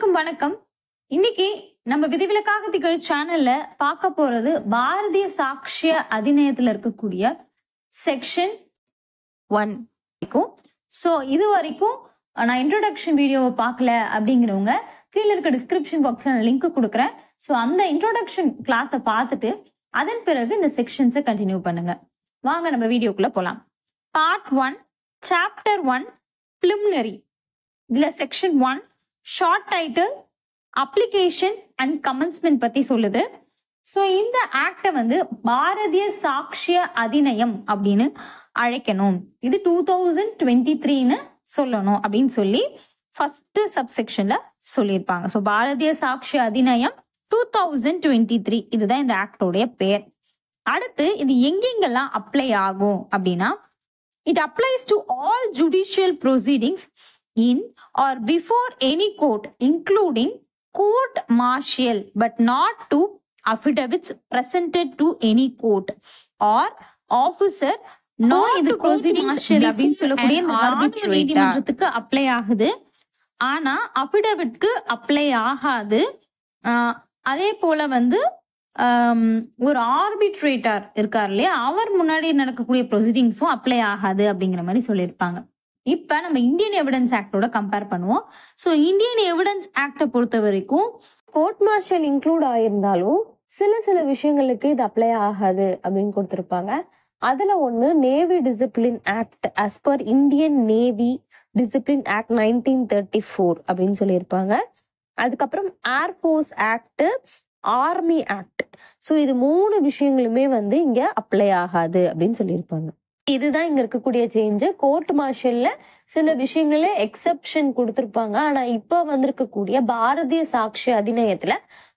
எல்லாருக்கும் வணக்கம். இன்னைக்கு நம்ம விதிவிலக்காக திகழ் சேனல்ல பார்க்க போறது பாரதிய சாட்சிய அதிநியத்துல இருக்கக்கூடிய செக்ஷன் 1. ஸோ இது வரைக்கும் நான் இன்ட்ரோடக்ஷன் வீடியோவை பார்க்கல அப்படிங்கிறவங்க கீழே இருக்க டிஸ்கிரிப்ஷன் பாக்ஸ்ல நான் லிங்க் கொடுக்குறேன். ஸோ அந்த இன்ட்ரோடக்ஷன் கிளாஸை பார்த்துட்டு அதன் பிறகு இந்த செக்ஷன்ஸை கண்டினியூ பண்ணுங்க. வாங்க நம்ம வீடியோக்குள்ள போலாம். Part 1 chapter 1 preliminary. இதுல section 1 short title application and commencement பத்தி சொல்லுது. ஸோ இந்த ஆக்டை வந்து பாரதிய சாட்சிய அதிநியம் அப்படின்னு அழைக்கணும். இது 2023ன்னு சொல்லணும் அப்படின்னு சொல்லி ஃபர்ஸ்ட் சப்செக்ஷன்ல சொல்லியிருப்பாங்க. ஸோ பாரதிய சாட்சிய அதிநியம் 2023 இதுதான் இந்த ஆக்டோடைய பேர். அடுத்து இது எங்கெங்கெல்லாம் அப்ளை ஆகும் அப்படின்னா, it applies to all judicial proceedings in or before any court, including court martial, but not to affidavits presented to any court or officer. No, இது proceedings martial அப்படின்னு சொல்லக்கூடிய நீதிமன்றத்துக்கு அப்ளை ஆகுது. ஆனா அஃபிடவிட்க்கு அப்ளை ஆகாது. அதே போல வந்து ஒரு ஆர்பிட்ரேட்டர் இருக்கார் இல்லையா, அவர் முன்னாடி நடக்கக்கூடிய ப்ரொசீடிங்ஸும் அப்ளை ஆகாது அப்படிங்கிற மாதிரி சொல்லியிருப்பாங்க. இப்ப நம்ம இந்தியன் எவிடன்ஸ் ஆக்டோட கம்பேர் பண்ணுவோம். ஸோ இந்தியன் எவிடன்ஸ் ஆக்டை பொறுத்த வரைக்கும் கோர்ட் மார்ஷல் இன்க்ளூட் ஆயிருந்தாலும் சில விஷயங்களுக்கு இது அப்ளை ஆகாது அப்படின்னு கொடுத்துருப்பாங்க. அதுல ஒண்ணு navy discipline act as per Indian navy discipline act 1934 அப்படின்னு சொல்லியிருப்பாங்க. அதுக்கப்புறம் air force act, army act. So இது 3 விஷயங்களுமே வந்து இங்க அப்ளை ஆகாது அப்படின்னு சொல்லியிருப்பாங்க. இதுதான் இங்க இருக்கக்கூடிய சேஞ்ச். கோர்ட் மார்ஷல்ல சில விஷயங்களே எக்ஸெப்ஷன் கொடுத்திருப்பாங்க. ஆனா இப்ப வந்திருக்கக்கூடிய பாரதிய சாட்சிய அதிநியத்துல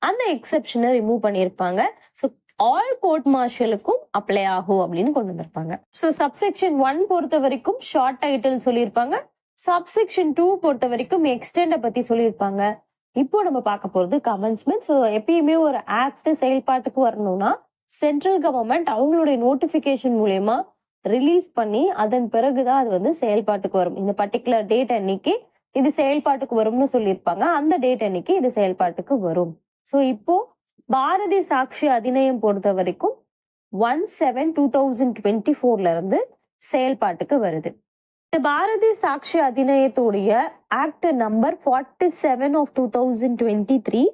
அந்த எக்ஸெப்ஷனை ரிமூவ் பண்ணியிருப்பாங்க. ஸோ ஆல் கோர்ட் மார்ஷலுக்கும் அப்ளை ஆகும் அப்படின்னு கொண்டு வந்திருப்பாங்க. ஸோ சப்செக்ஷன் 1 பொறுத்த வரைக்கும் ஷார்ட் டைட்டில் சொல்லியிருப்பாங்க. சப்செக்ஷன் 2 பொறுத்த வரைக்கும் எக்ஸ்டெண்டை பத்தி சொல்லியிருப்பாங்க. இப்போ நம்ம பார்க்க போறது கமென்ஸ்மெண்ட். ஸோ எப்பயுமே ஒரு ஆக்ட் செயல்பாட்டுக்கு வரணும்னா சென்ட்ரல் கவர்மெண்ட் அவங்களுடைய நோட்டிபிகேஷன் மூலயமா ரிலீஸ் பண்ணி அதன் பிறகுதான் அது வந்து செயல்பாட்டுக்கு வரும். இந்த பர்டிகுலர் டேட் அன்னைக்கு இது செயல்பாட்டுக்கு வரும்னு சொல்லியிருப்பாங்க. அந்த டேட் அன்னைக்கு இது செயல்பாட்டுக்கு வரும். ஸோ இப்போ பாரதிய சாட்சிய அதிநியம் பொறுத்த வரைக்கும் 1/7/2024 இருந்து செயல்பாட்டுக்கு வருது. பாரதிய சாட்சிய அதிநியத்துடைய ஆக்ட் நம்பர் 47 of 2023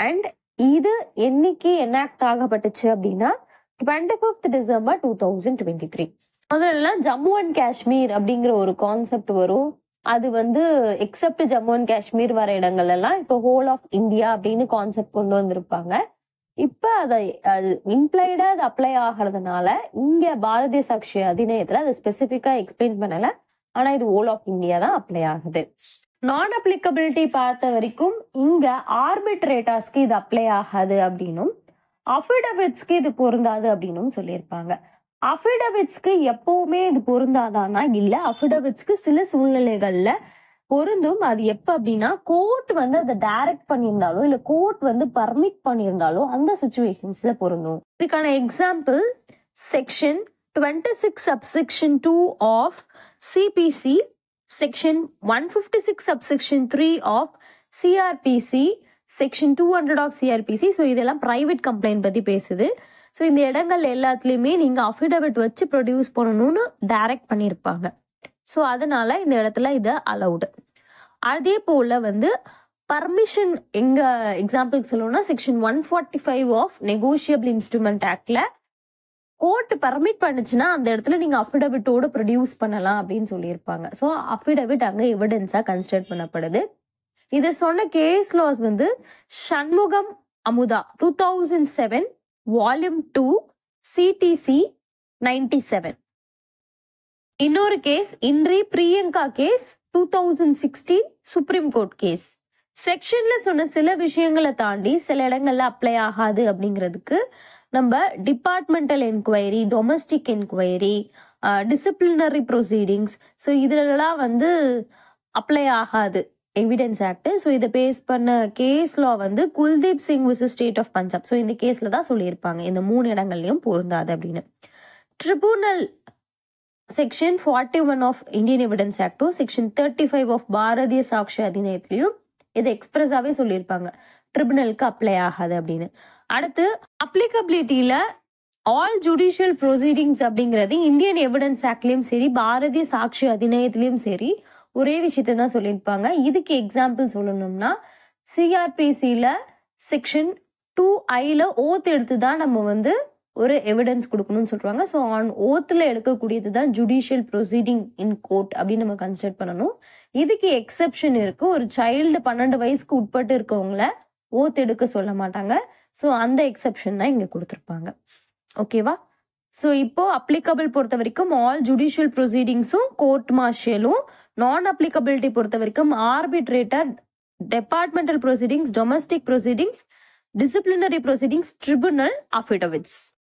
அண்ட் இது என்னைக்கு எனாக்ட் ஆகப்பட்டுச்சு அப்படின்னா 25th December 2023. முதல்ல ஜம்மு அண்ட் காஷ்மீர் அப்படிங்கிற ஒரு கான்செப்ட் வரும். அது வந்து எக்ஸப்ட் ஜம்மு அண்ட் காஷ்மீர் வர இடங்கள் எல்லாம் இப்போ ஹோல் ஆஃப் இந்தியா அப்படின்னு கான்செப்ட் கொண்டு வந்திருப்பாங்க. இப்ப அது இம்ப்ளைடா அது அப்ளை ஆகிறதுனால இங்க பாரதிய சாட்சிய அதிநியத்துல அதை ஸ்பெசிபிக்கா எக்ஸ்பிளைன் பண்ணல. ஆனா இது ஹோல் ஆஃப் இந்தியா தான் அப்ளை ஆகுது. நான் அப்ளிகபிலிட்டி பார்த்த வரைக்கும் இங்க ஆர்பிட்ரேட்டர்ஸ்க்கு இது அப்ளை ஆகாது அப்படின்னும், அஃபிடவிட்ஸ்க்கு இது பொருந்தாது அப்படின்னும் சொல்லியிருப்பாங்க. அஃபிடவிட்ஸ்க்கு எப்பவுமே இது பொருந்தாதானா? இல்ல, அஃபிடவிட்ஸ்க்கு சில சூழ்நிலைகள்ல பொருந்தும். அது எப்ப அப்படின்னா கோர்ட் வந்து அதை டைரக்ட் பண்ணியிருந்தாலும் இல்ல கோர்ட் வந்து பர்மிட் பண்ணியிருந்தாலும் அந்த சிச்சுவேஷன்ஸ்ல பொருந்தும். இதுக்கான example section 26 subsection 2 of CPC, section 156 subsection 3 of CrPC, section 200 of CrPC. So இதெல்லாம் பிரைவேட் கம்ப்ளைண்ட் பத்தி பேசுது. ஸோ இந்த இடங்கள் எல்லாத்துலயுமே நீங்க அஃபிடவிட் வச்சு ப்ரொடியூஸ் பண்ணணும்னு டைரக்ட் பண்ணியிருப்பாங்க. ஸோ அதனால இந்த இடத்துல இது அலவுடு. அதே போல வந்து பர்மிஷன் எங்க எக்ஸாம்பிள் சொல்லணும்னா செக்ஷன் 145 ஆஃப் நெகோஷியபிள் இன்ஸ்ட்ருமெண்ட் ஆக்ட்ல கோர்ட் பர்மிட் பண்ணுச்சுன்னா அந்த இடத்துல நீங்க அஃபிடவிட்டோட ப்ரொடியூஸ் பண்ணலாம் அப்படின்னு சொல்லியிருப்பாங்க. ஸோ அஃபிடவிட் அங்க எவிடன்ஸா கன்சிடர் பண்ணப்படுது. இதை சொன்ன கேஸ் லாஸ் வந்து சண்முகம் அமுதா 2007 வால்யூம் 2 சிடிசி 97. இன்னொரு கேஸ் இன்றி Priyanka case 2016 Supreme Court case. செக்ஷன்ல சொன்ன சில விஷயங்களை தாண்டி சில இடங்கள்ல அப்ளை ஆகாது அப்படிங்கிறதுக்கு நம்ம departmental enquiry, domestic enquiry, disciplinary proceedings, so இதுலலாம் வந்து அப்ளை ஆகாது எவிடன்ஸ் ஆக்ட். ஸோ இதை பேஸ் பண்ண கேஸ் லா வந்து Kuldeep Singh versus state of Punjab. So இந்த கேஸ்ல தான் சொல்லியிருப்பாங்க இந்த 3 இடங்கள்லயும் பொருந்தாது அப்படின்னு. Tribunal section 41 of Indian evidence ஆக்டும், செக்ஷன் 35 ஆஃப் பாரதிய சாட்சிய அதிநியத்திலையும் இது எக்ஸ்பிரஸாவே சொல்லியிருப்பாங்க, ட்ரிபுனலுக்கு அப்ளை ஆகாது அப்படின்னு. அடுத்து அப்ளிகபிலிட்டியில ஆல் ஜுடிஷியல் ப்ரொசீடிங்ஸ் அப்படிங்கிறது இந்தியன் எவிடன்ஸ் ஆக்ட்லயும் சரி, பாரதிய சாட்சி அதிநயத்திலயும் சரி ஒரே விஷயத்தை தான் சொல்லியிருப்பாங்க. இதுக்கு எக்ஸாம்பிள் சொல்லணும்னா சிஆர்பிசியில செக்ஷன் 2I ஓத் எடுத்து தான் நம்ம ஒரு எவிடன்ஸ் கொடுக்கணும்னு சொல்றாங்க. ஸோ ஆன் ஓத்தில் எடுக்கக்கூடியது தான் ஜுடிஷியல் ப்ரொசீடிங் இன் கோர்ட் அப்படின்னு நம்ம கன்சிடர் பண்ணணும். இதுக்கு எக்ஸெப்ஷன் இருக்கு. ஒரு சைல்டு 12 வயசுக்கு உட்பட்டு இருக்கவங்கள ஓத் எடுக்க சொல்ல மாட்டாங்க. ஸோ அந்த எக்ஸெப்ஷன் தான் இங்க கொடுத்துருப்பாங்க. ஓகேவா? ஸோ இப்போ அப்ளிகபிள் பொறுத்த வரைக்கும் ஆல் ஜுடிஷியல் ப்ரொசீடிங்ஸும் கோர்ட் மார்ஷியலும், நான் அப்ளிகபிலிட்டி பொறுத்த வரைக்கும் arbitrator, departmental proceedings, domestic proceedings, disciplinary proceedings, tribunal, affidavits.